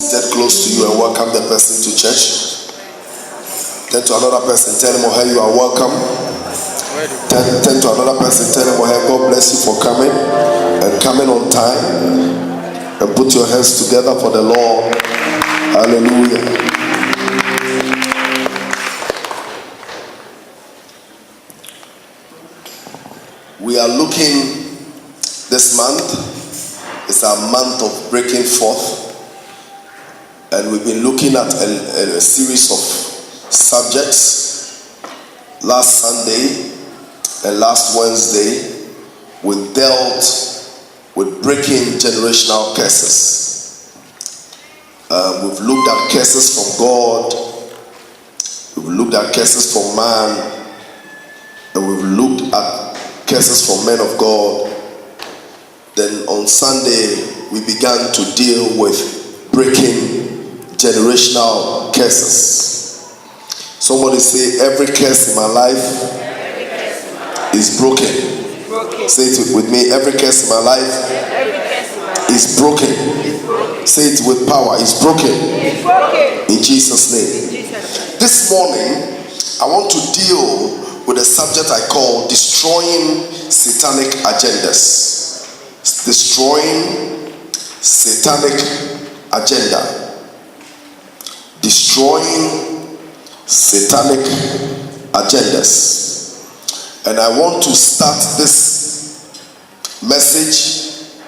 Get close to you and welcome the person to church. Turn to another person, tell him or her you are welcome. Turn to another person, tell him or her God bless you for coming and coming on time. And put your hands together for the Lord. Hallelujah. We are looking this month. It's our month of breaking forth. And we've been looking at a series of subjects. Last Sunday and last Wednesday, we dealt with breaking generational curses. We've looked at curses from God. We've looked at curses from man. And we've looked at curses from men of God. Then on Sunday, we began to deal with breaking generational curses. Somebody say, every curse in my life is broken. Say it with me, every curse in my life is broken. Say it with power, it's broken. In Jesus' name. This morning, I want to deal with a subject I call destroying satanic agendas. Destroying satanic agenda. Destroying satanic agendas. And I want to start this message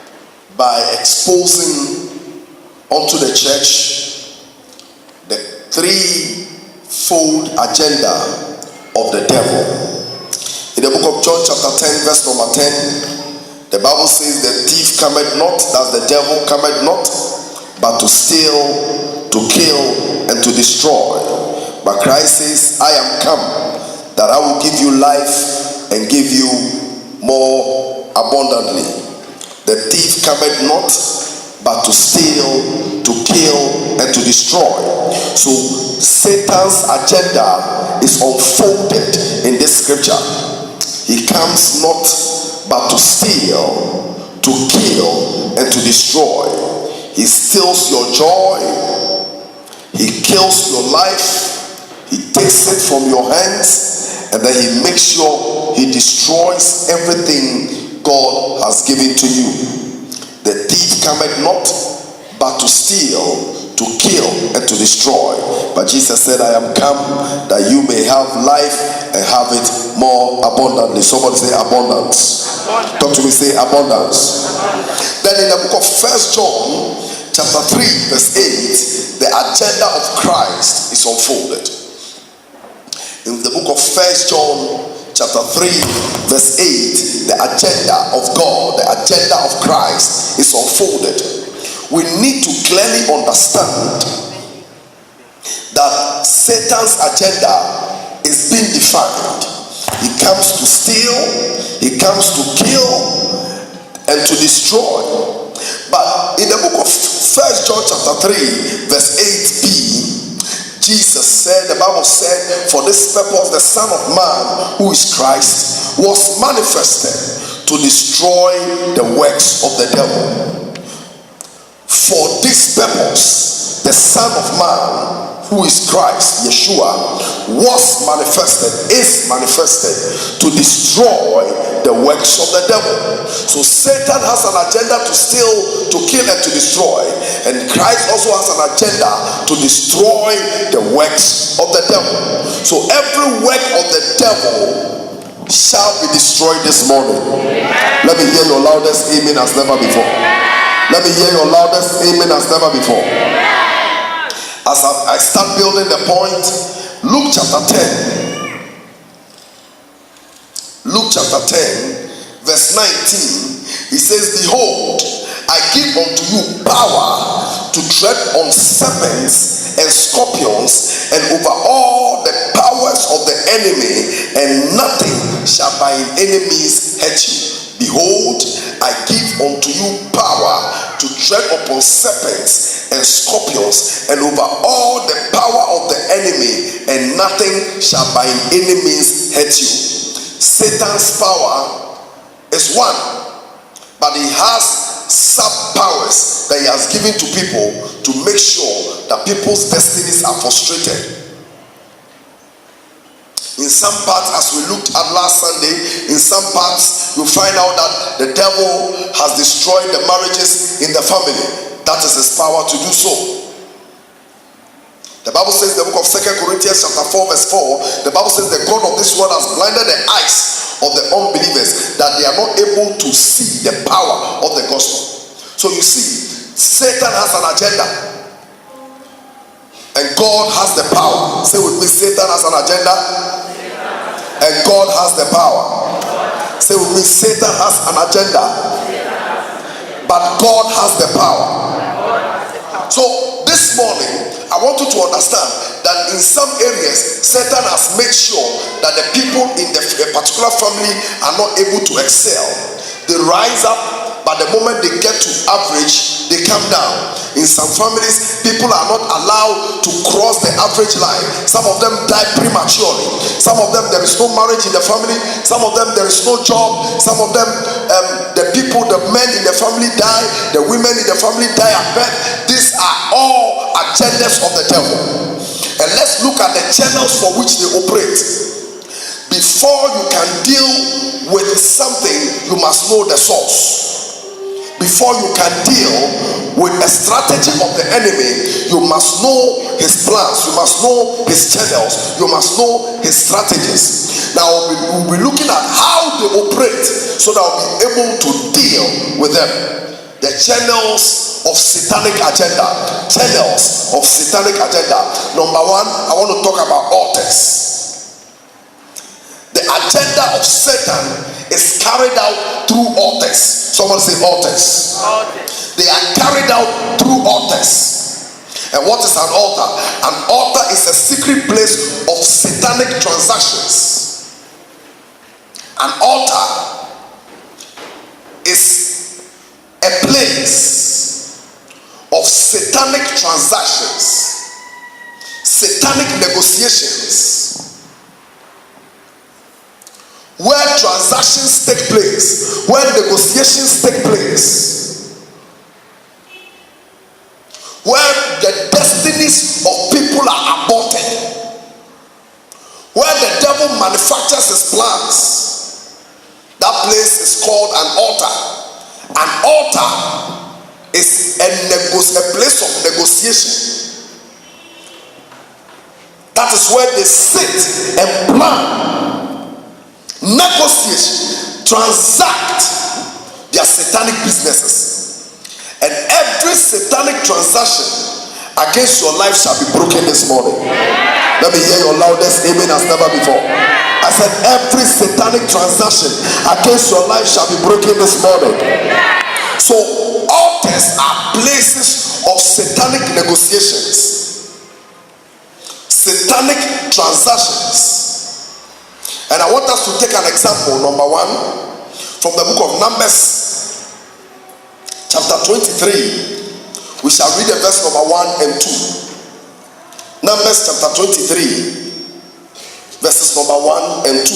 by exposing unto the church the threefold agenda of the devil. In the book of John chapter 10 verse number 10, the Bible says, the thief cometh not, that the devil cometh not, but to steal, to kill, and to destroy. But Christ says, I am come that I will give you life and give you more abundantly. The thief cometh not, but to steal, to kill, and to destroy. So Satan's agenda is unfolded in this scripture. He comes not but to steal, to kill, and to destroy. He steals your joy. He kills your life. He takes it from your hands. And then he makes sure he destroys everything God has given to you. The thief cometh not but to steal, to kill, and to destroy. But Jesus said, I am come that you may have life and have it more abundantly. Somebody say abundance. Talk to me, say abundance. Then in the book of 1 John chapter 3 verse 8, the agenda of Christ is unfolded. In the book of 1 John chapter 3 verse 8, the agenda of God, the agenda of Christ is unfolded. We need to clearly understand that Satan's agenda is being defined. He comes to steal, he comes to kill, and to destroy. But in the book of 1 John chapter 3 verse 8b, Jesus said, the Bible said, for this purpose the Son of Man, who is Christ, was manifested to destroy the works of the devil. For this purpose the Son of Man, who is Christ, Yeshua, was manifested, is manifested to destroy the works of the devil. So Satan has an agenda to steal, to kill, and to destroy. And Christ also has an agenda to destroy the works of the devil. So every work of the devil shall be destroyed this morning. Let me hear your loudest amen as never before. Let me hear your loudest amen as never before. As I start building the point, Luke chapter 10. Luke chapter 10, verse 19. He says, behold, I give unto you power to tread on serpents and scorpions and over all the powers of the enemy, and nothing shall by any means hurt you. Behold, I give unto you power to tread upon serpents and scorpions and over all the power of the enemy, and nothing shall by any means hurt you. Satan's power is one, but he has sub powers that he has given to people to make sure that people's destinies are frustrated. In some parts, as we looked at last Sunday, in some parts you find out that the devil has destroyed the marriages in the family. That is his power to do so. The Bible says in the book of 2 Corinthians chapter 4 verse 4, the Bible says the God of this world has blinded the eyes of the unbelievers that they are not able to see the power of the gospel. So you see, Satan has an agenda and God has the power. Say with me, Satan has an agenda and God has the power. Say with me, Satan has an agenda, but God has the power. So this morning, I want you to understand that in some areas, Satan has made sure that the people in a particular family are not able to excel. They rise up, but the moment they get to average, they come down. In some families, people are not allowed to cross the average line. Some of them die prematurely. Some of them, there is no marriage in the family. Some of them, there is no job. Some of them, the men in the family die. The women in the family die at birth. These are all agendas of the devil. And let's look at the channels for which they operate. Before you can deal with something, you must know the source. Before you can deal with a strategy of the enemy, you must know his plans, you must know his channels, you must know his strategies. Now we'll be looking at how they operate so that we'll be able to deal with them. The channels of satanic agenda. Channels of satanic agenda. Number one, I want to talk about altars. The agenda of Satan is carried out through altars. Someone say altars. They are carried out through altars. And what is an altar? An altar is a secret place of satanic transactions. An altar is a place of satanic transactions, satanic negotiations, where transactions take place, where negotiations take place, where the destinies of people are aborted, where the devil manufactures his plans. That place is called an altar. An altar is a place of negotiation. That is where they sit and plan, negotiate, transact their satanic businesses. And every satanic transaction against your life shall be broken this morning. Let me hear your loudest amen as never before. I said every satanic transaction against your life shall be broken this morning. So altars are places of satanic negotiations, satanic transactions. And I want us to take an example, number one, from the book of Numbers, chapter 23. We shall read the verse number 1 and 2. Numbers chapter 23, verses number 1 and 2.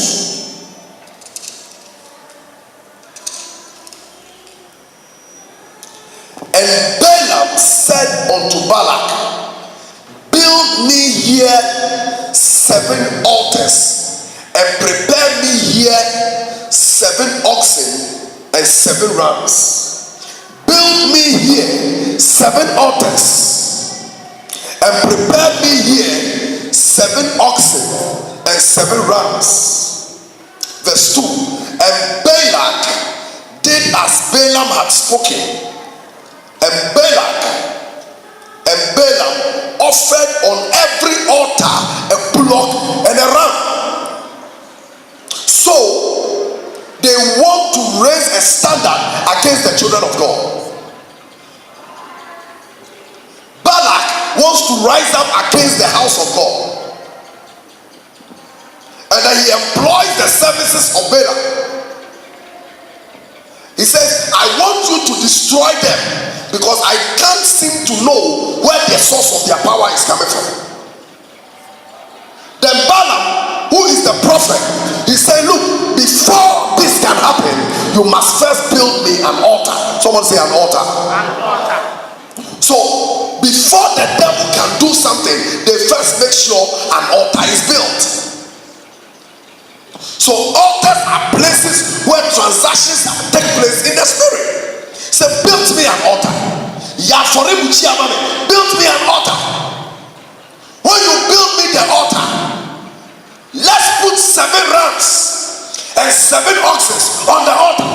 And Balaam said unto Balak, build me here 7 altars, and prepare me here 7 oxen and 7 rams. Build me here 7 altars, and prepare me here 7 oxen and 7 rams. Verse 2. And Balak did as Balaam had spoken. And Balaam offered on every altar a bullock and a ram. So they want to raise a standard against the children of God. Balak wants to rise up against the house of God. And then he employs the services of Balaam. He says, I want you to destroy them because I can't seem to know where the source of their power is coming from. Then Balaam, who is the prophet, he said, look, before this can happen, you must first build me an altar. Someone say an altar. An altar. So before the devil can do something, they first make sure an altar is built. So altars are places where transactions take place in the spirit. Say, build me an altar. Build me an altar. When you build me the altar, let's put 7 rams and 7 oxen on the altar.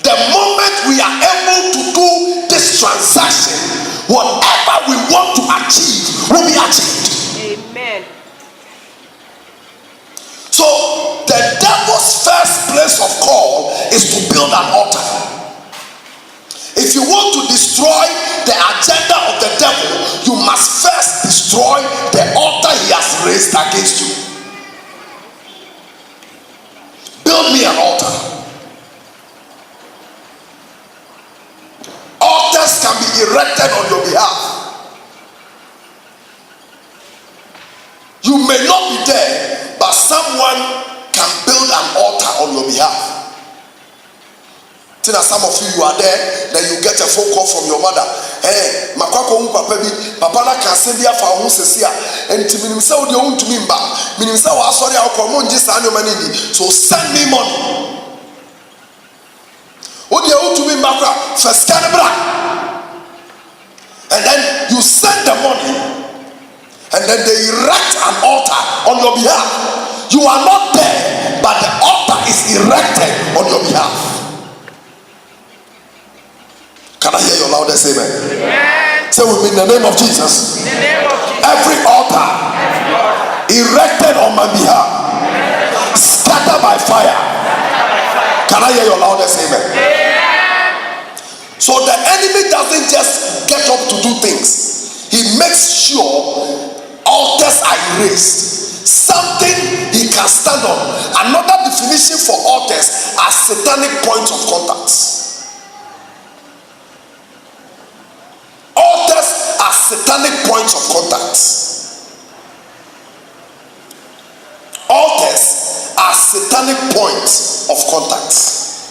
The moment we are able to do this transaction, whatever we want to achieve will be achieved. Amen. So the devil's first place of call is to build an altar. If you want to destroy the agenda of the devil, you must first destroy the altar he has raised against you. Build me an altar. Altars can be erected on your behalf. You may not be there, but someone can build an altar on your behalf. Some of you are there, then you get a phone call from your mother. Hey, makwako papa bi, papa na can send ya fa ho sesia. Enti minim se wo de wo ntumi mba. Minim se wo asori akọ mo nji sa anyoma ni di. So send me money. Wo de wo ntumi mba kwa first can bra. And then you send the money. And then they erect an altar on your behalf. You are not there, but the altar is erected on your behalf. Can I hear your loudest amen? Amen. Say with me, in the name of Jesus. In the name of Jesus. Every altar erected on my behalf, scattered by fire. Can I hear your loudest amen? Amen. So the enemy doesn't just get up to do things. He makes sure altars are erased. Something he can stand on. Another definition for altars are satanic points of contact. Altars are satanic points of contact. Altars are satanic points of contact.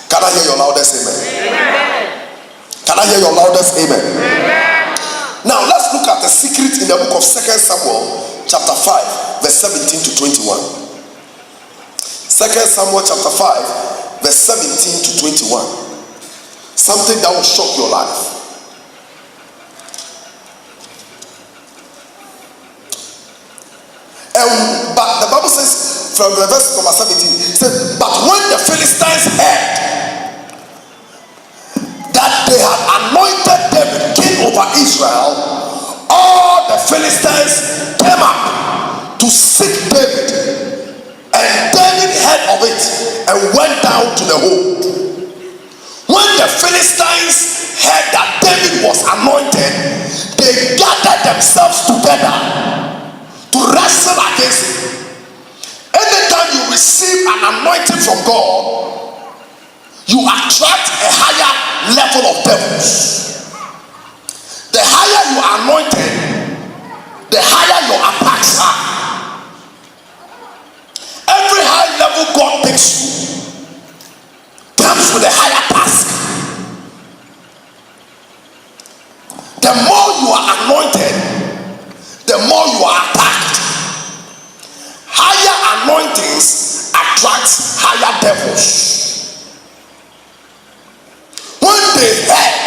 Can I hear your loudest amen? Amen. Can I hear your loudest amen? Amen. Now let's look at the secret in the book of 2 Samuel chapter 5 verse 17 to 21. 2 Samuel chapter 5 verse 17 to 21. Something that will shock your life. But the Bible says from the verse number 17, it says, but when the Philistines heard that they had anointed David king over Israel, all the Philistines came up to seek David, and David heard of it and went down to the hold. When the Philistines heard that David was anointed, they gathered themselves together to wrestle against him. Anytime you receive an anointing from God, you attract a higher level of devils. The higher you are anointed, the higher your attacks are. Every high level God takes you comes with a higher task. The more you are anointed, the more you are attacked. Higher anointings attract higher devils. When they heard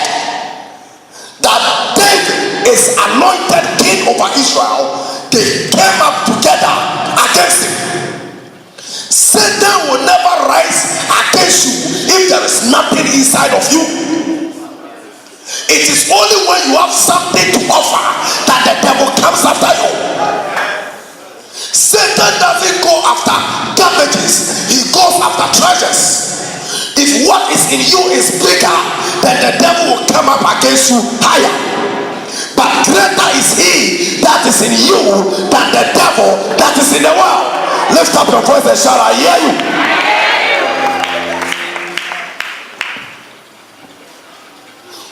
that David is anointed king over Israel, they came up together against him. Satan will never rise against you if there is nothing inside of you. It is only when you have something to offer that the devil comes after you. Satan doesn't go after damages, he goes after treasures. If what is in you is bigger, then the devil will come up against you higher. But greater is he that is in you than the devil that is in the world. Lift up your voice and shout, I hear you.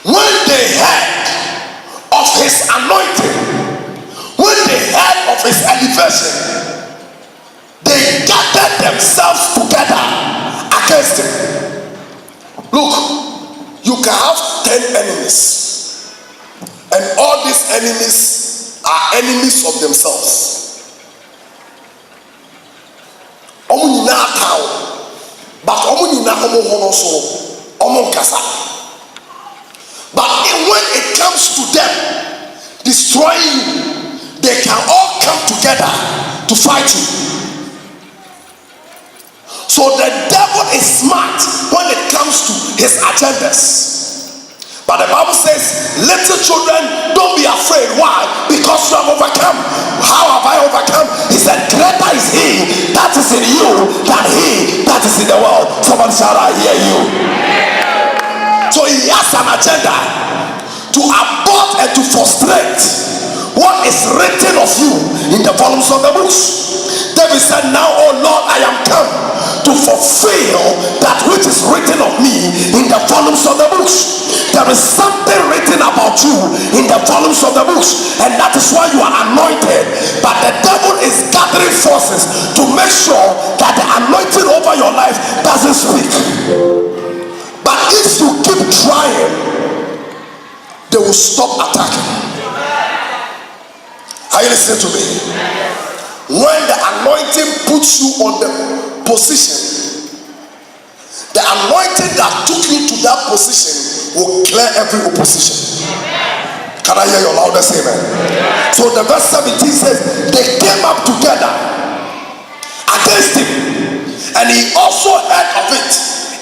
When they heard of his anointing, when they heard of his elevation, they gathered themselves together against him. can have 10 enemies, and all these enemies are enemies of themselves. Omo nyina akaw, but omo nyina omo hono so omo nkasa. But when it comes to them destroying you, they can all come together to fight you. So the devil is smart when it comes to his agendas. But the Bible says, little children, don't be afraid. Why? Because you have overcome. How have I overcome? He said, greater is he that is in you than he that is in the world. Someone shout, I hear you. So he has an agenda to abort and to frustrate what is written of you in the volumes of the books. David said, now, oh Lord, I am come to fulfill that which is written of me in the volumes of the books. There is something written about you in the volumes of the books, and that is why you are anointed. But the devil is gathering forces to make sure that the anointing over your life doesn't speak. But if you keep trying, they will stop attacking. Are you listening to me? When the anointing puts you on the position, the anointing that took you to that position will clear every opposition. Can I hear your loudest amen? So the verse 17 says, they came up together against him, and he also heard of it,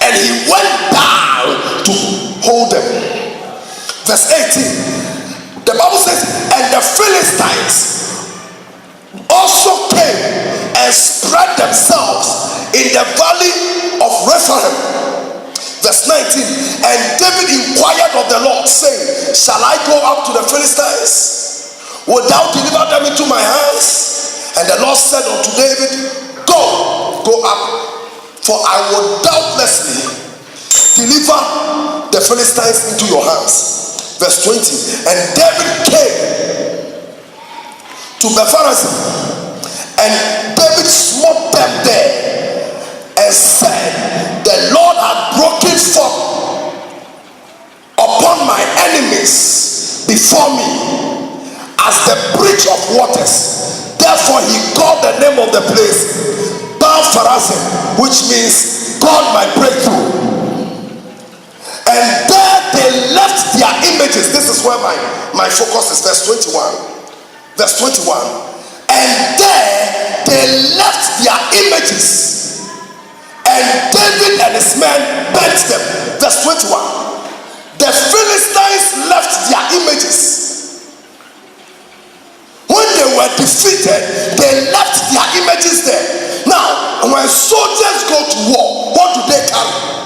and he went down to hold them. Verse 18, the Bible says, and the Philistines also came and spread themselves in the valley of Rephaim. Verse 19, and David inquired of the Lord, saying, shall I go up to the Philistines? Wilt thou deliver them into my hands? And the Lord said unto David, go up, for I will doubtlessly deliver the Philistines into your hands. Verse 20, and David came to Bepharazim, and David smote them there, and said, the Lord hath broken forth upon my enemies before me as the breach of waters. Therefore he called the name of the place Bepharazim, which means God my breakthrough. And there they left their images. This is where my focus is. Verse 21. Verse 21. And there they left their images, and David and his men burnt them. Verse 21. The Philistines left their images. When they were defeated, they left their images there. Now, when soldiers go to war, what do they carry?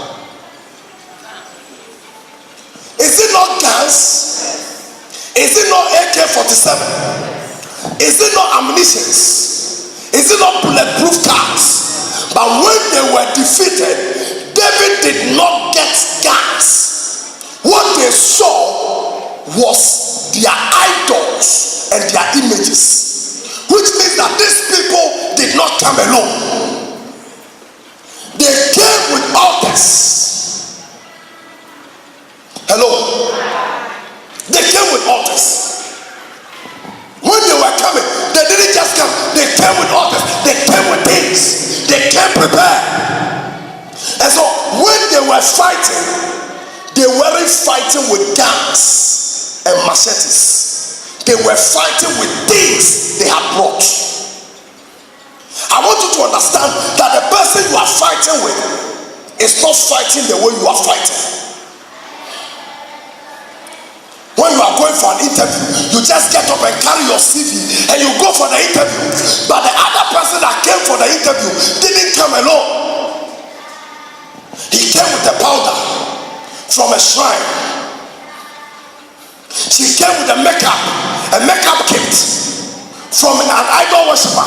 Is it not guns? Is it not AK-47? Is it not ammunitions? Is it not bulletproof cars? But when they were defeated, David did not get guns. What they saw was their idols and their images, which means that these people did not come alone. They came with altars. Hello? They came with altars. When they were coming, they didn't just come. They came with altars. They came with things. They came prepared. And so when they were fighting, they weren't fighting with guns and machetes. They were fighting with things they had brought. I want you to understand that the person you are fighting with is not fighting the way you are fighting. When you are going for an interview, you just get up and carry your CV and you go for the interview. But the other person that came for the interview didn't come alone. He came with a powder from a shrine. She came with a makeup kit from an idol worshiper,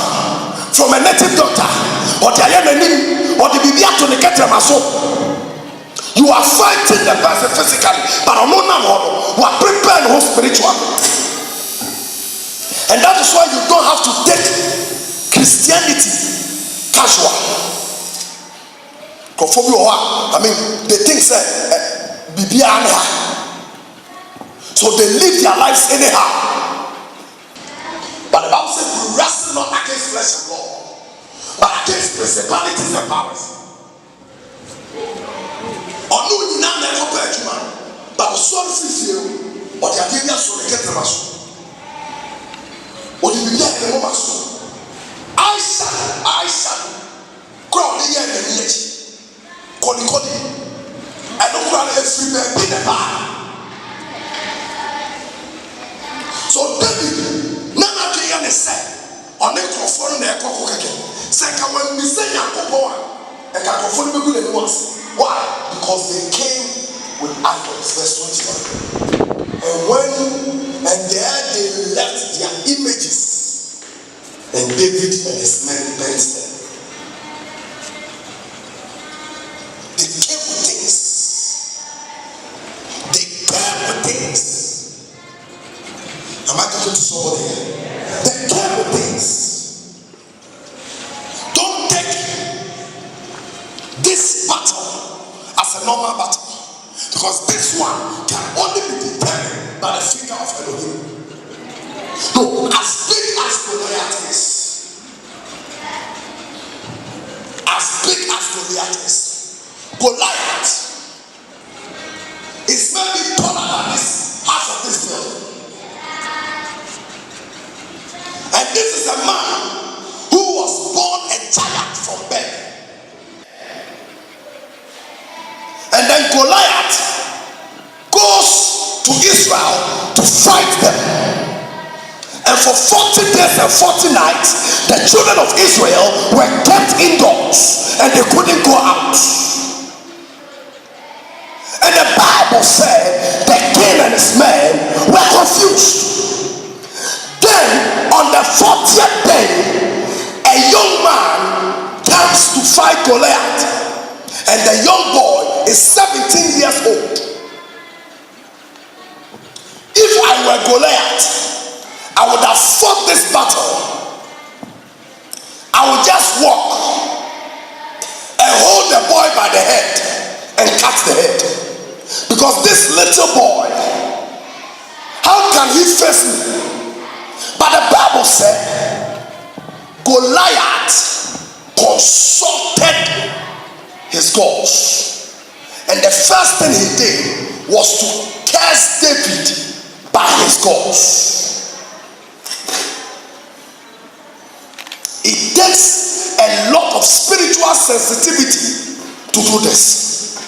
from a native doctor, or the Bibi to the Ketramaso. You are fighting the person physically, but on you are preparing who spiritual. And that is why you don't have to take Christianity casual. I mean, they think that So they live their lives anyhow. But the Bible says we wrestle not against flesh and blood, but against principalities and powers. Ọ̀nà ònyìnà na ẹ̀kọ́ bẹ́ẹ̀ jùmọ̀, but sọ́ọ̀rọ̀ fífi ewu, ọ̀dì àdéhìí àṣọ ní kẹ́tẹ̀rẹ̀ máa sọ. Ọ̀dì bìbí àyẹ̀ mọ́ máa sọ. Aisha, kúrò ọ̀dì yẹ ẹ̀dẹ̀ ní ẹ̀kí, kọ́díkọ́dí, ẹ̀dọ̀ kúrò àná ẹ̀fí bẹ́ẹ̀ bí nẹ̀ bá. So David, nana de yẹ ne sẹ, ọ̀nà ìkọ̀fọ́ ní ẹ̀kọ́ kọ̀ kẹ̀kẹ́, sẹ̀ ká wọ́n mi sẹ́ yà kọ̀kọ́ wa, ẹ̀ka kọ̀fọ́ ní bẹ́ẹ̀ ní wọ́n sẹ́. Why? Because they came with idols. Verse 21. And there they left their images, and David and his men burnt them. They came with things. They came with things. Am I talking to somebody here? They came with things. Don't take this battle as a normal battle, because this one can only be determined by the finger of Elohim. No, as big as Goliath is, Goliath is maybe taller than this half of this building, and this is a man who was born a giant from birth. And then Goliath goes to Israel to fight them. And for 40 days and 40 nights, the children of Israel were kept indoors and they couldn't go out. And the Bible said the king and his men were confused. Then on the 40th day, a young man comes to fight Goliath. And the young boy is 17 years old. If I were Goliath, I would have fought this battle. I would just walk and hold the boy by the head and cut the head. Because this little boy, how can he face me? But the Bible said Goliath consulted his gods. And the first thing he did was to curse David by his gods. It takes a lot of spiritual sensitivity to do this.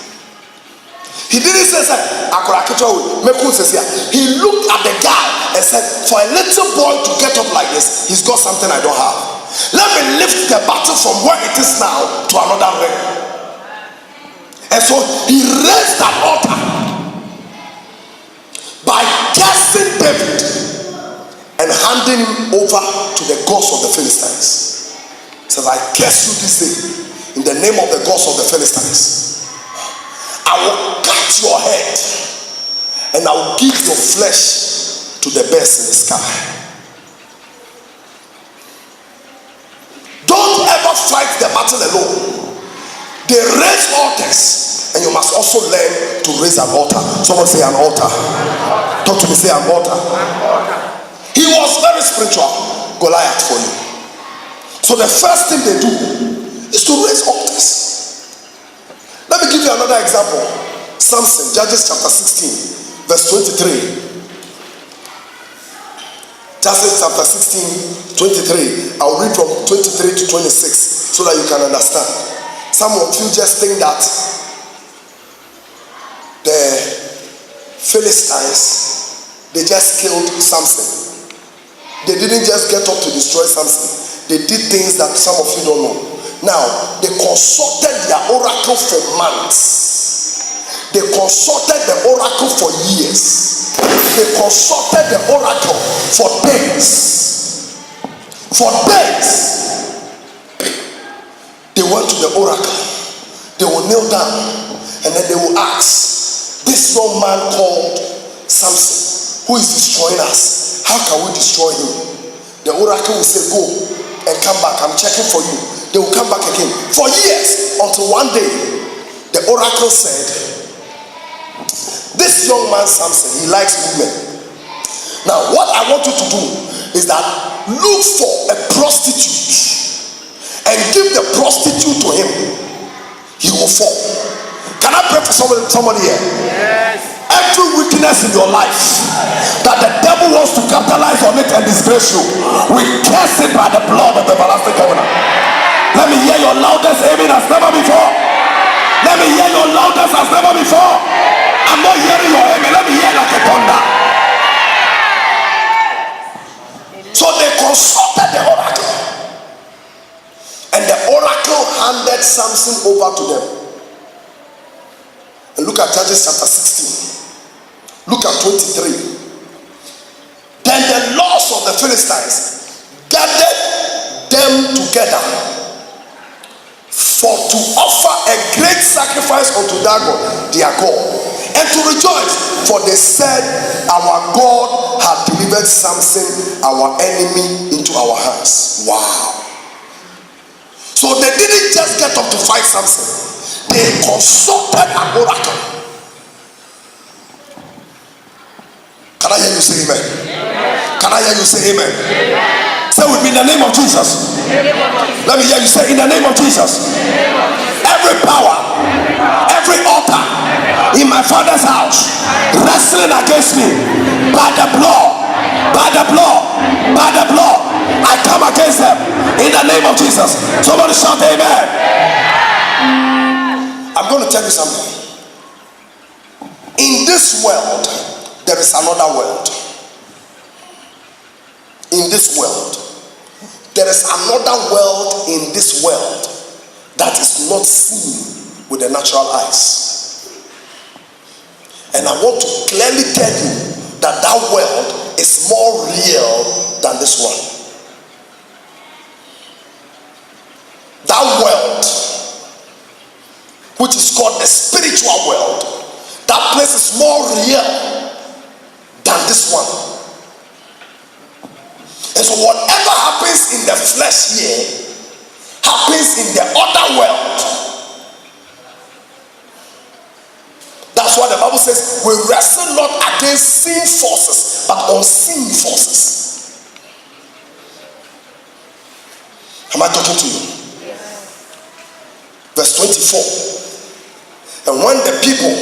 He didn't say, he looked at the guy and said, for a little boy to get up like this, he's got something I don't have. Let me lift the battle from where it is now to another realm. And so he raised that altar by cursing David and handing him over to the gods of the Philistines. He says, I curse you this day in the name of the gods of the Philistines. I will cut your head and I will give your flesh to the birds in the sky. Don't ever fight the battle alone. They raise altars, and you must also learn to raise an altar. Someone say an altar. Talk to me, say an altar. He was very spiritual, Goliath, for you. So the first thing they do is to raise altars. Let me give you another example. Samson, Judges chapter 16, verse 23. Judges chapter 16, 23. I'll read from 23 to 26 so that you can understand. Some of you just think that the Philistines, they just killed Samson. They didn't just get up to destroy Samson. They did things that some of you don't know. Now, they consulted their oracle for months. They consulted the oracle for years. They consulted the oracle for days. For days. They went to the oracle. They will kneel down and then they will ask, this young man called Samson, who is destroying us, how can we destroy him? The oracle will say, go and come back, I'm checking for you. They will come back again for years, until one day the oracle said, This young man Samson, he likes women. Now, what I want you to do is that look for a prostitute and give the prostitute to him. He will fall. Can I pray for somebody here? Yes. Every weakness in your life that the devil wants to capitalize on it and disgrace you, we curse it by the blood of the everlasting covenant. Let me hear your loudest amen as never before. Let me hear your loudest as never before. I'm not hearing your amen. Let me hear like a thunder. So they consulted the oracle, and the oracle handed Samson over to them. And look at Judges chapter 16. Look at 23. Then the lords of the Philistines gathered them together for to offer a great sacrifice unto Dagon, their God, and to rejoice, for they said, our God had delivered Samson, our enemy, into our hands. Wow. So they didn't just get up to fight Samson, they consulted an oracle. Can I hear you say amen? Can I hear you say amen? Say with me, in the name of Jesus. Let me hear you say, in the name of Jesus. Every power, every altar in my father's house wrestling against me, by the blood, by the blood, by the blood, I come against them in the name of Jesus. Somebody shout amen. I'm going to tell you something. In this world, there is another world. In this world, there is another world in this world that is not seen with the natural eyes. And I want to clearly tell you that that world is more real than this one. That world, which is called the spiritual world, that place is more real than this one. And so whatever happens in the flesh here happens in the other world. That's why the Bible says we wrestle not against seen forces but unseen forces. Am I talking to you? Verse 24. And when the people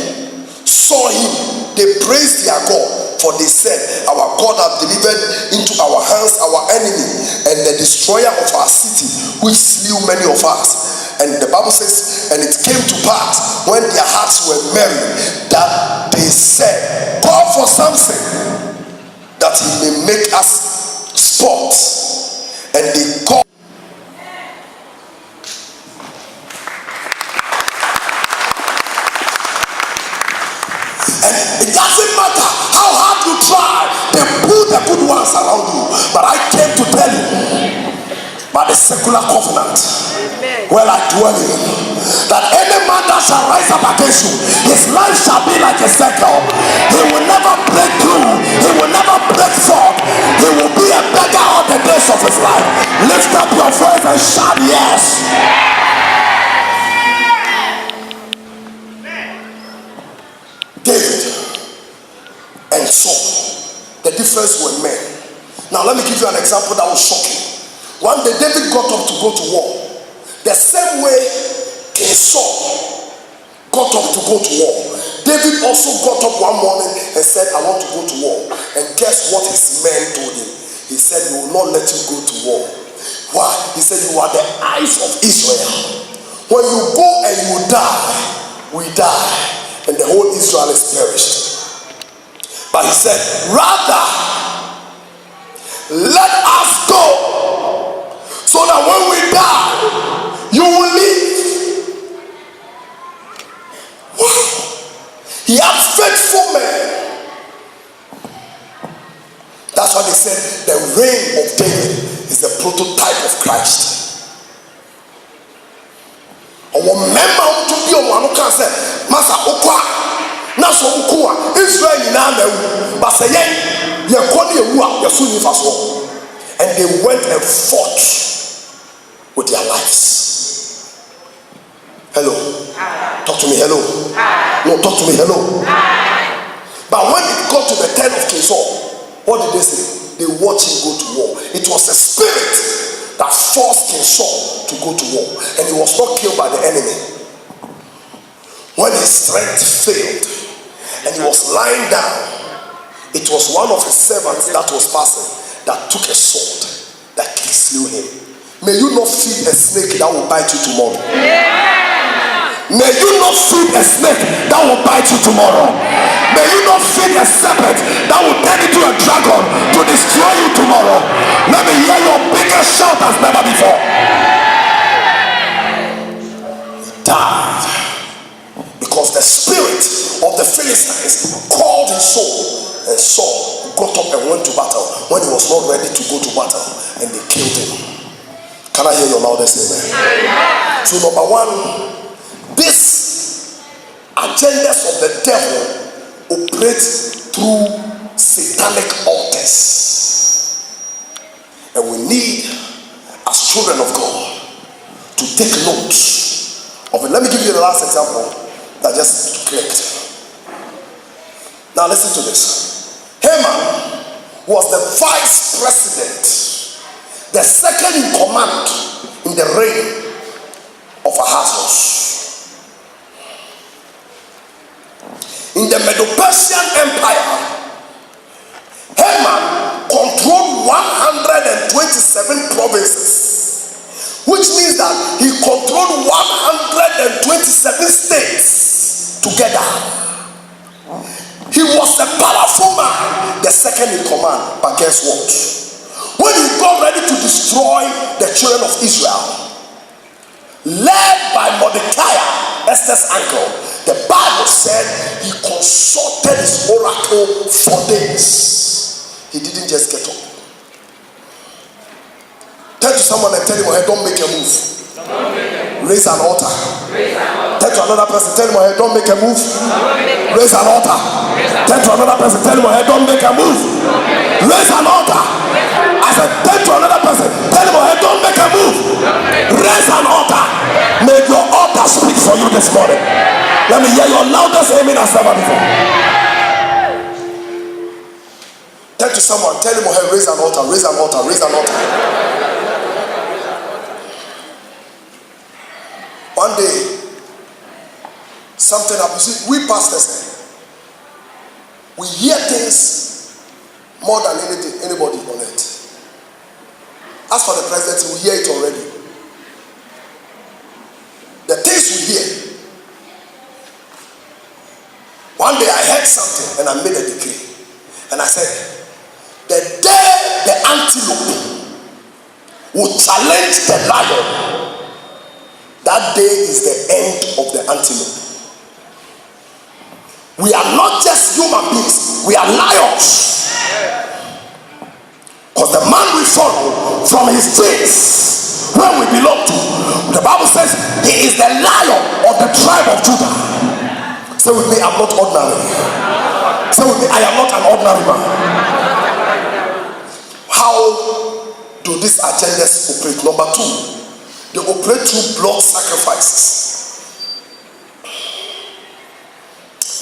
saw him, they praised their God. For they said, our God hath delivered into our hands our enemy and the destroyer of our city, which slew many of us. And the Bible says, and it came to pass when their hearts were merry, that they said, call for Samson, that he may make us sport. And they called. It doesn't matter how hard you try, they put the good ones around you. But I came to tell you, by the secular covenant where I dwell in, that any man that shall rise up against you, his life shall be like a circle. He will never break through, he will never break forth. He will be a beggar all the days of his life. Lift up your voice and shout yes. David and Saul, the difference were men. Now let me give you an example that will shock you. One day David got up to go to war. The same way King Saul got up to go to war, David also got up one morning and said, I want to go to war. And guess what his men told him? He said, we will not let you go to war. Why? He said, you are the eyes of Israel. When you go and you die, we die, and the whole Israel is perished. But he said, rather, let us go, so that when we die, you will live. Wow. He had faithful men. That's why they said the reign of David is the prototype of Christ. Remember to be on one can say, Master Okwa, Naso Okwa, Israel in Anahu, but say, you're calling you soon faso. And they went and fought with their lives. Hello. Talk to me, hello. No, talk to me, hello. But when it got to the turn of King Saul, what did they say? They watched him go to war. It was a spirit that forced King Saul to go to war, and he was not killed by the enemy. When his strength failed and he was lying down, it was one of his servants that was passing that took a sword that slew him. May you not feed a snake that will bite you tomorrow. May you not feed a snake that will bite you tomorrow. May you not feed a serpent that will turn into a dragon to destroy you tomorrow. Let me hear your biggest shout as never before. He died because the spirit of the Philistines called his soul, and Saul got up and went to battle when he was not ready to go to battle, and they killed him. Can I hear your loudest amen? So number one, this agendas of the devil operate through satanic altars, and we need, as children of God, to take notes of it. Let me give you the last example that just clicked. Now listen to this. Haman was the vice president, the second in command in the reign of Ahasuerus. In the Medo-Persian Empire, Haman controlled 127 provinces, which means that he controlled 127 states together. He was a powerful man, the second in command. But guess what? When he got ready to destroy the children of Israel, led by Mordecai, Esther's uncle, the Bible said he consulted his oracle for days. He didn't just get up. Turn to someone and tell him, hey, don't make a move. Raise an altar. Turn to another person, tell him, hey, don't make a move. Raise an altar. Turn to another person, tell him, hey, don't make a move. Raise an altar. I said, turn to another person, tell him, hey, don't make a move. Raise an altar. May your altar speak for you this morning. Let me hear your loudest amen as ever before. Turn to someone, tell him, hey, raise an altar, raise an altar, raise an altar. One day, something happened. See, we pastors, we hear things more than anybody on it. As for the presidency, we hear it already. The things we hear. One day I heard something and I made a decree. And I said, the day the antelope will challenge the lion, that day is the end of the antelope. We are not just human beings, we are lions. Because the man we follow from his genes, where we belong to, the Bible says he is the lion of the tribe of Judah. Say with me, I'm not ordinary. Say with me, I am not an ordinary man. How do these agendas operate? Number two, they operate through blood sacrifices.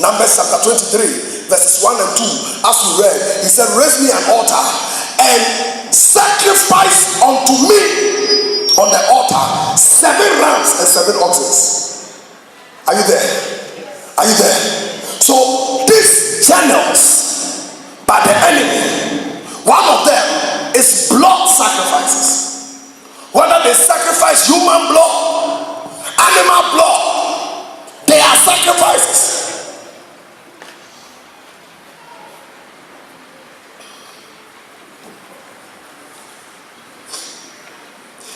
Numbers chapter 23, verses 1 and 2. As we read, he said, raise me an altar and sacrifice unto me on the altar 7 rams and 7 oxen. Are you there? Are you there? So these channels by the enemy, one of them is blood sacrifices. Whether they sacrifice human blood, animal blood, they are sacrifices.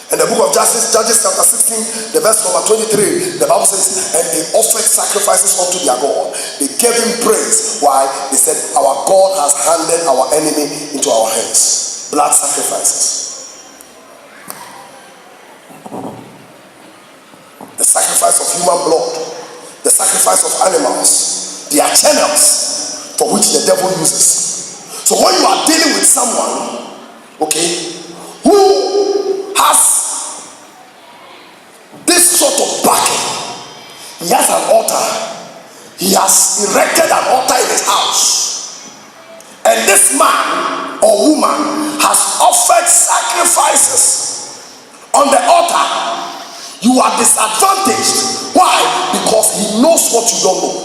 In the book of Judges chapter 16, the verse number 23, the Bible says, and they offered sacrifices unto their God. They gave him praise. Why? They said, our God has handed our enemy into our hands. Blood sacrifices. The sacrifice of human blood, the sacrifice of animals, they are channels for which the devil uses. So when you are dealing with someone, okay, who has this sort of backing, he has an altar, he has erected an altar in his house, and this man or woman has offered sacrifices on the altar, you are disadvantaged. Why? Because he knows what you don't know.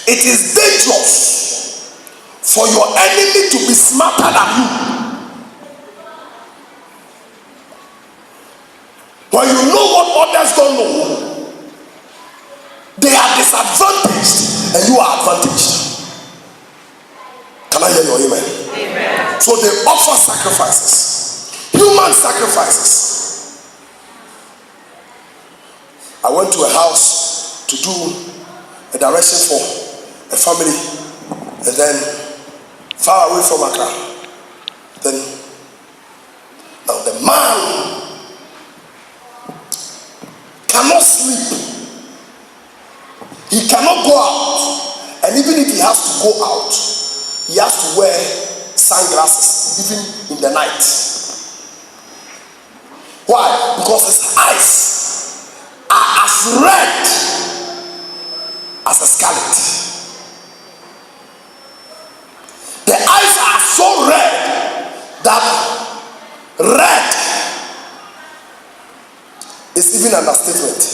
It is dangerous for your enemy to be smarter than you. When you know what others don't know, they are disadvantaged and you are advantaged. Can I hear your amen? Amen. So they offer sacrifices, human sacrifices. I went to a house to do a direction for a family, and then far away from Accra. Then now the man cannot sleep. He cannot go out, and even if he has to go out, he has to wear sunglasses even in the night. Why? Because his eyes are as red as a scarlet. The eyes are so red that red is even an understatement.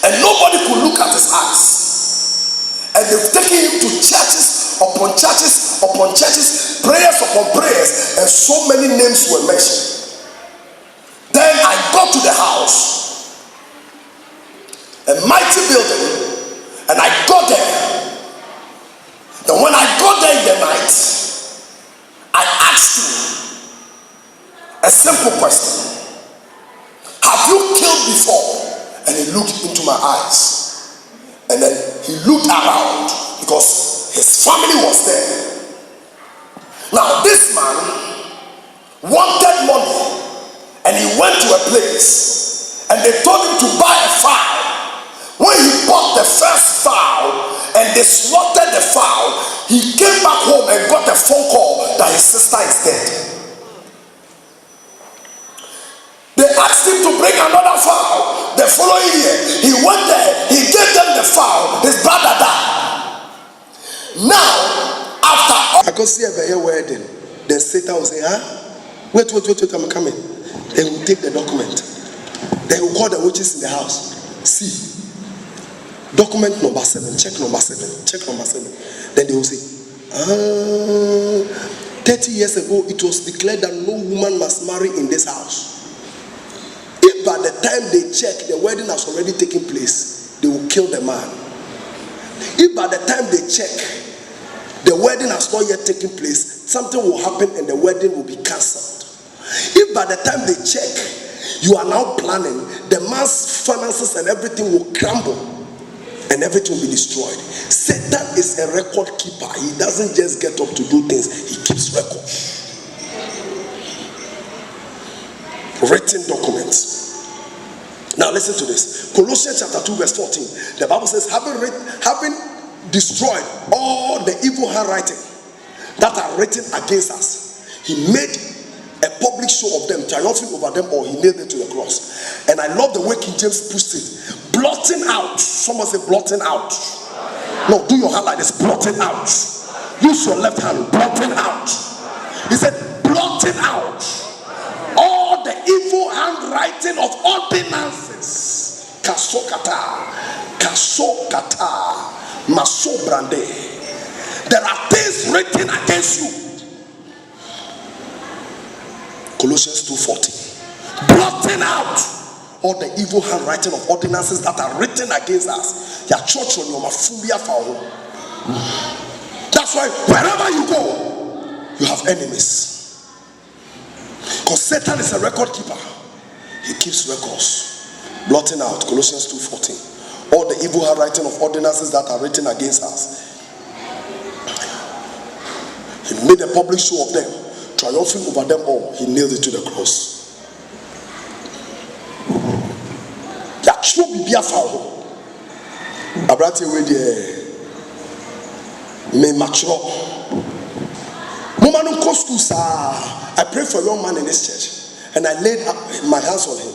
And nobody could look at his eyes. And they've taken him to churches upon churches upon churches, prayers upon prayers, and so many names were mentioned. Then I got to the house, a mighty building, and I got there. And when I got there in the night, I asked him a simple question: have you killed before? And he looked into my eyes, and then he looked around because his family was there. Now this man wanted money, and he went to a place, and they told him to buy a fowl. When he bought the first fowl and they slaughtered the fowl, he came back home and got a phone call that his sister is dead. They asked him to bring another fowl. The following year, he went there, he gave them the fowl, his brother died. Now, after all, I could see a wedding, then Satan will say, wait, I'm coming. They will take the document. They will call the witches in the house. See, document number 7, check number 7, check number 7. Then they will say, 30 years ago, it was declared that no woman must marry in this house. If by the time they check, the wedding has already taken place, they will kill the man. If by the time they check, the wedding has not yet taken place, something will happen and the wedding will be cancelled. If by the time they check, you are now planning, the man's finances and everything will crumble and everything will be destroyed. Satan is a record keeper. He doesn't just get up to do things, he keeps records. Written documents. Now listen to this. Colossians chapter 2 verse 14. The Bible says, having destroyed all the evil handwriting that are written against us, he made a public show of them, triumphing over them all. He nailed it to the cross. And I love the way King James pushed it. Blotting out. Someone say blotting out. No, do your hand like this. Blotting out. Use your left hand. Blotting out. He said blotting out all the evil handwriting of ordinances. Kasokata, masobrande. There are things written against you. Colossians 2:40. Blotting out all the evil handwriting of ordinances that are written against us. Your church on your mafumbia foul. That's why wherever you go, you have enemies. Because Satan is a record keeper. He keeps records. Blotting out. Colossians 2:14. All the evil handwriting of ordinances that are written against us. He made a public show of them, triumphing over them all. He nailed it to the cross. Yatro bibia fawo. Abrati we de me matro. Mama no go school sir. I prayed for a young man in this church, and I laid my hands on him,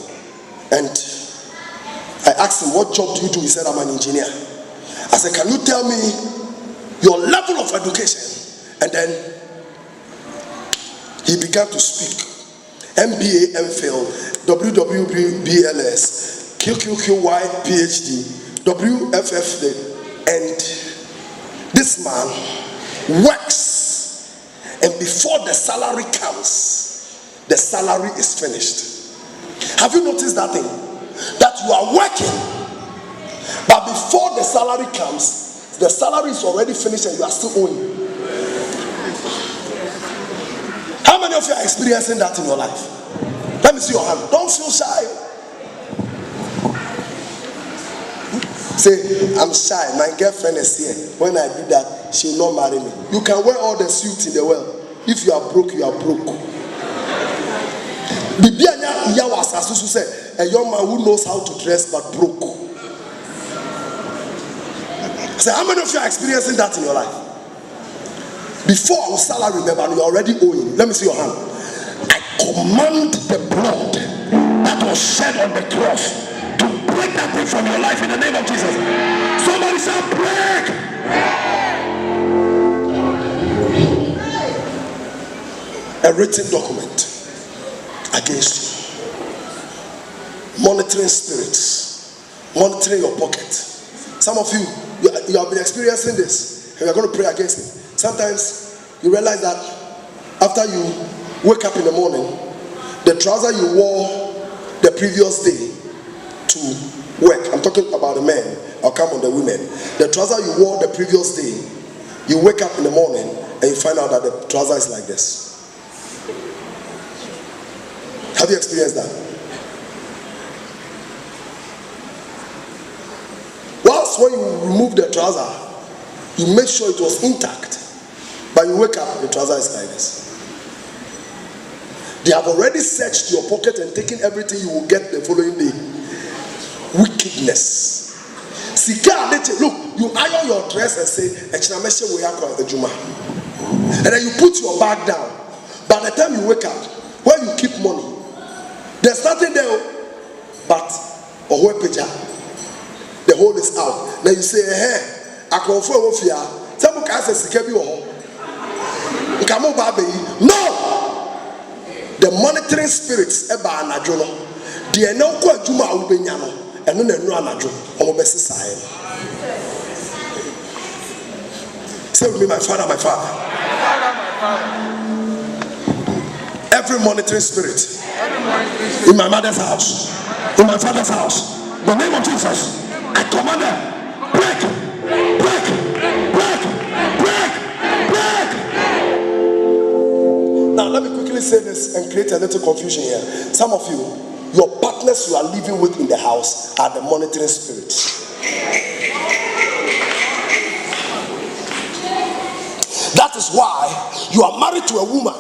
and I asked him, what job do you do? He said, I'm an engineer. I said, can you tell me your level of education? And then he began to speak. MBA, MPhil, WWBLS, QQQY, PhD, WFF, and this man works, and before the salary comes, the salary is finished. Have you noticed that thing? That you are working, but before the salary comes, the salary is already finished and you are still owing. How many of you are experiencing that in your life? Let me see your hand. Don't feel shy. Say, I'm shy. My girlfriend is here. When I do that, she will not marry me. You can wear all the suits in the world. If you are broke, you are broke. A young man who knows how to dress but broke. Say, how many of you are experiencing that in your life? Before our salary, remember, you're already owing. Let me see your hand. I command the blood that was shed on the cross to break that thing from your life in the name of Jesus. Somebody say, break! A written document against you. Monitoring spirits, monitoring your pocket. Some of you have been experiencing this, and we are going to pray against it. Sometimes you realize that after you wake up in the morning, the trouser you wore the previous day to work, I'm talking about the men, I'll come on the women. The trouser you wore the previous day, you wake up in the morning and you find out that the trouser is like this. Have you experienced that? Whilst when you remove the trouser, you make sure it was intact, but you wake up, the trouser is like this. They have already searched your pocket and taken everything you will get the following day. Wickedness. Look, you iron your dress and say, and then you put your bag down. By the time you wake up, where you keep money, there's nothing there but a whole picture. The hole is out. Then you say, hey, I can afford of here. Some guys say, no! The monitoring spirits, Eba Anajono, the Enoko Juma Ubenyano, and then Anajo, Omobesi Sahe. Say with me, my father, my father. Every monitoring spirit in my mother's house, in my father's house, in the name of Jesus, I command them, break, break, break, break, break. Now let me quickly say this and create a little confusion here. Some of you, your partners you are living with in the house are the monitoring spirits. That is why you are married to a woman.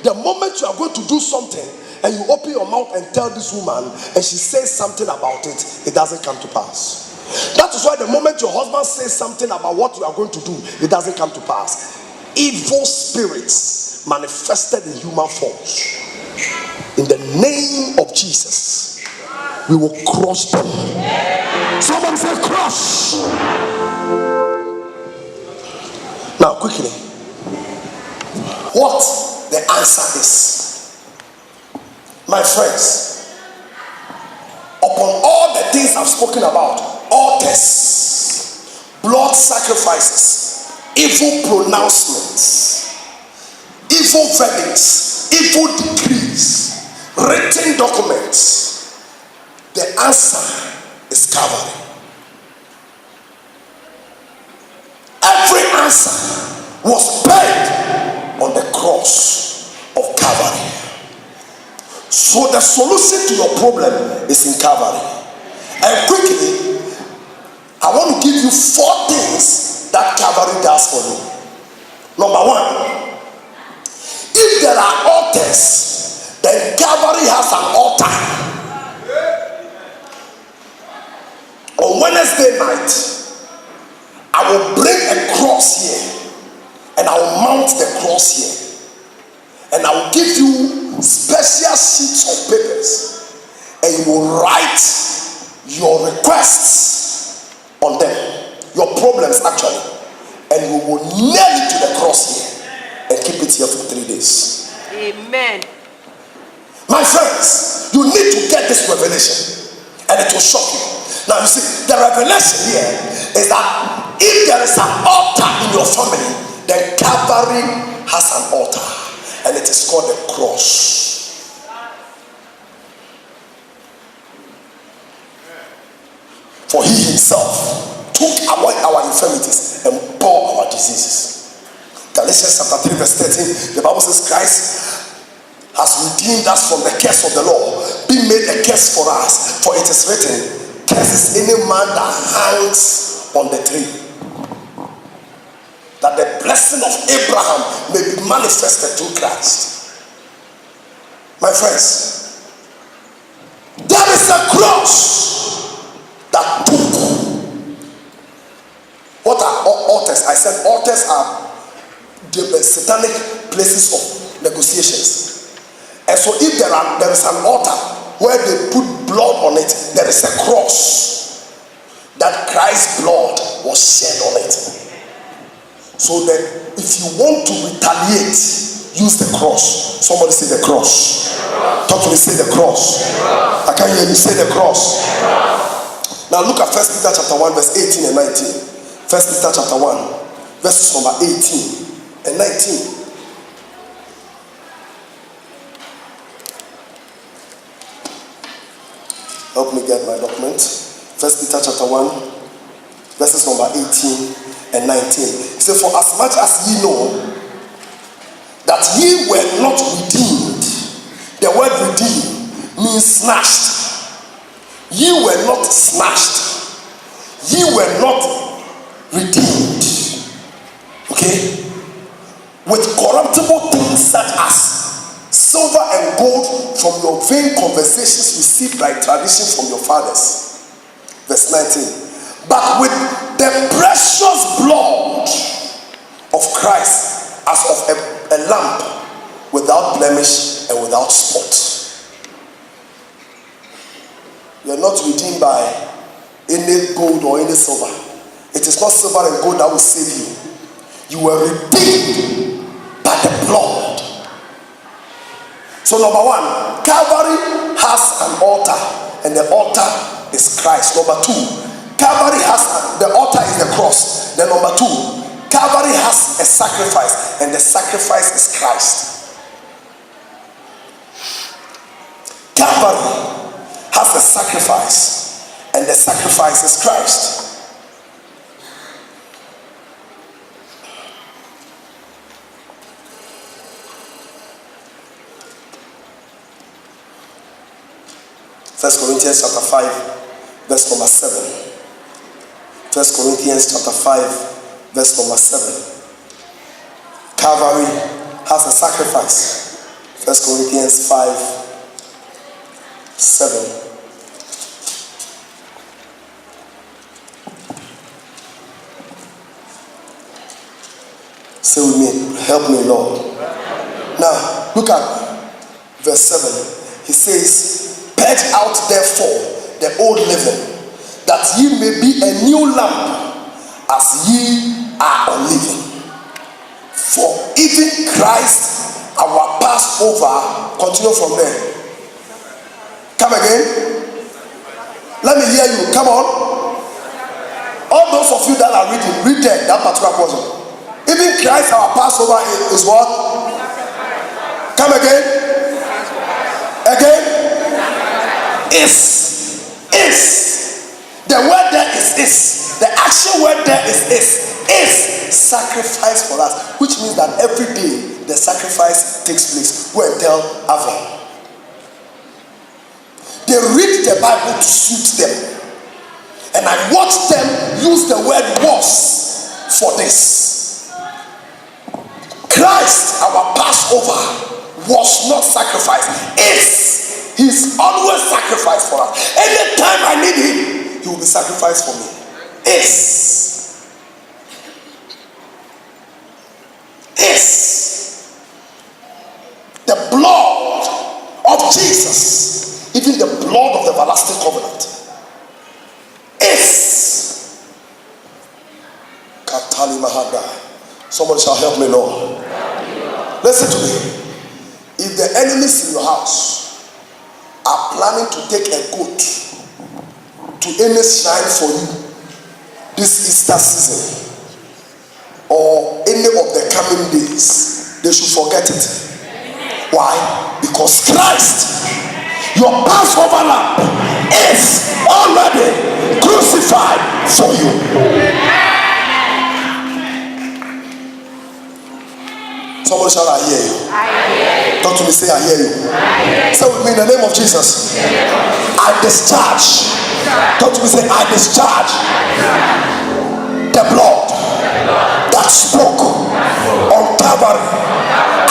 The moment you are going to do something and you open your mouth and tell this woman and she says something about it, it doesn't come to pass. That is why the moment your husband says something about what you are going to do, it doesn't come to pass. Evil spirits manifested in human forms. In the name of Jesus, we will crush them. Someone say crush. Now quickly, what the answer is, my friends, upon all the things I've spoken about, altars, blood sacrifices, evil pronouncements, evil verdicts, evil decrees, written documents, the answer is Calvary. Every answer was paid on the cross of Calvary. So the solution to your problem is in Calvary. And quickly, I want to give you 4 things that Calvary does for you. Number 1, if there are altars, then Calvary has an altar. On Wednesday night, I will bring a cross here, and I will mount the cross here, and I will give you special sheets of papers, and you will write your requests on them, your problems actually, and we will nail it to the cross here and keep it here for 3 days. Amen. My friends, you need to get this revelation and it will shock you. Now you see, the revelation here is that if there is an altar in your family, then Calvary has an altar, and it is called the cross. For he himself took away our infirmities and bore our diseases. Galatians chapter 3 verse 13, the Bible says Christ has redeemed us from the curse of the law, being made a curse for us. For it is written, cursed is any man that hangs on the tree, that the blessing of Abraham may be manifested through Christ. My friends, there is a cross that took. What are altars? I said altars are the satanic places of negotiations. And so if there is an altar where they put blood on it, there is a cross that Christ's blood was shed on it. So that if you want to retaliate, use the cross. Somebody say the cross. Talk to me, say the cross. I can't hear you, say the cross. Now look at 1 Peter chapter 1 verse 18 and 19. 1 Peter chapter 1 verses number 18 and 19. Help me get my document. 1 Peter chapter 1, verses number 18 and 19. He said, for as much as ye know that ye were not redeemed, the word redeemed means snatched. Ye were not snatched. Ye were not redeemed. Okay? With corruptible things such as silver and gold from your vain conversations received by tradition from your fathers. Verse 19. But with the precious blood of Christ, as of a lamb without blemish and without spot. You are not redeemed by any gold or any silver. It is not silver and gold that will save you. You were redeemed by the blood. So number one, Calvary has an altar, and the altar is Christ. Number two, Calvary has the altar is the cross. Then number two, Calvary has a sacrifice, and the sacrifice is Christ. Calvary has a sacrifice, and the sacrifice is Christ. First Corinthians chapter 5, verse number 7. First Corinthians chapter 5, verse number 7. Calvary has a sacrifice. First Corinthians 5, 7. Say with me, help me, Lord. Now, look at verse 7. He says, purge out therefore the old living, that ye may be a new lamp, as ye are unleavened. For even Christ our Passover, continue from there. Come again. Let me hear you. Come on. All those of you that are reading, read that particular portion. Even Christ our Passover is what? Come again. Again. Is. The word there is. The actual word there is sacrifice for us, which means that every day the sacrifice takes place. Go and tell Avon. They read the Bible to suit them, and I watched them use the word was for this. Christ, our Passover, was not sacrificed. He's always sacrificed for us. Anytime I need him, he will be sacrificed for me. The blood of Jesus, even the blood of the everlasting covenant, Somebody shall help me, Lord. Listen to me. If the enemies in your house are planning to take a goat to any shrine for you this Easter season or any of the coming days, they should forget it. Why? Because Christ, your Passover lamb, is already crucified for you. Someone shall I hear you? Talk to me, say I hear you. Say with me in the name of Jesus. I discharge. Talk to me, say I discharge the blood that spoke on Calvary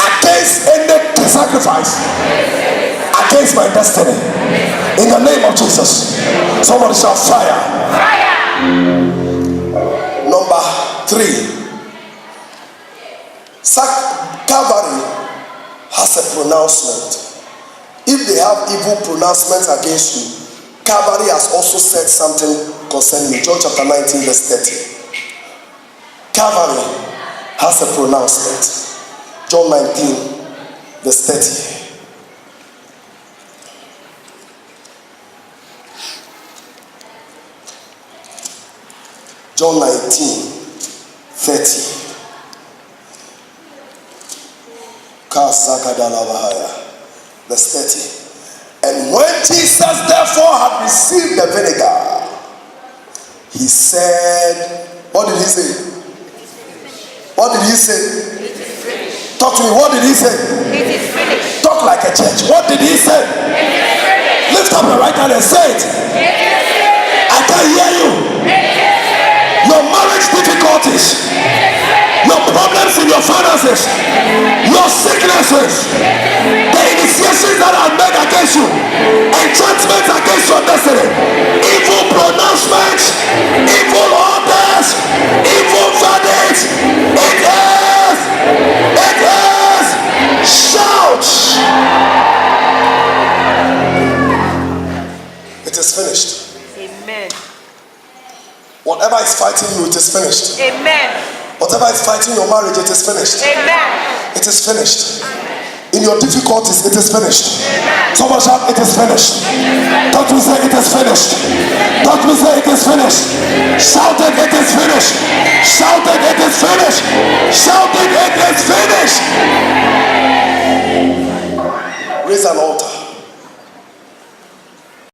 against any sacrifice against my destiny. In the name of Jesus. Somebody shall fire. Number 3. Calvary has a pronouncement. If they have evil pronouncements against you, Calvary has also said something concerning you. John chapter 19 verse 30. Calvary has a pronouncement. John 19 verse 30. John 19 30. Verse 30. And when Jesus therefore had received the vinegar, he said, what did he say? What did he say? Talk to me. What did he say? It is finished. Talk like a church. What did he say? Lift up your right hand and say it. I can hear you. Your marriage difficulties, your problems in your finances, your sicknesses, the initiations that are made against you, enchantments against your destiny, evil pronouncements, evil orders, evil verdicts. It is. Shout. It is finished. Amen. Whatever is fighting you, it is finished. Amen. Whatever is fighting your marriage, it is finished. Amen. It is finished. In your difficulties, it is finished. Someone shout, it is finished. Talk to me, say it is finished. Talk to me, say it is finished. Shout it, it is finished. Shout it, it is finished. Shout it, it is finished. Raise an altar.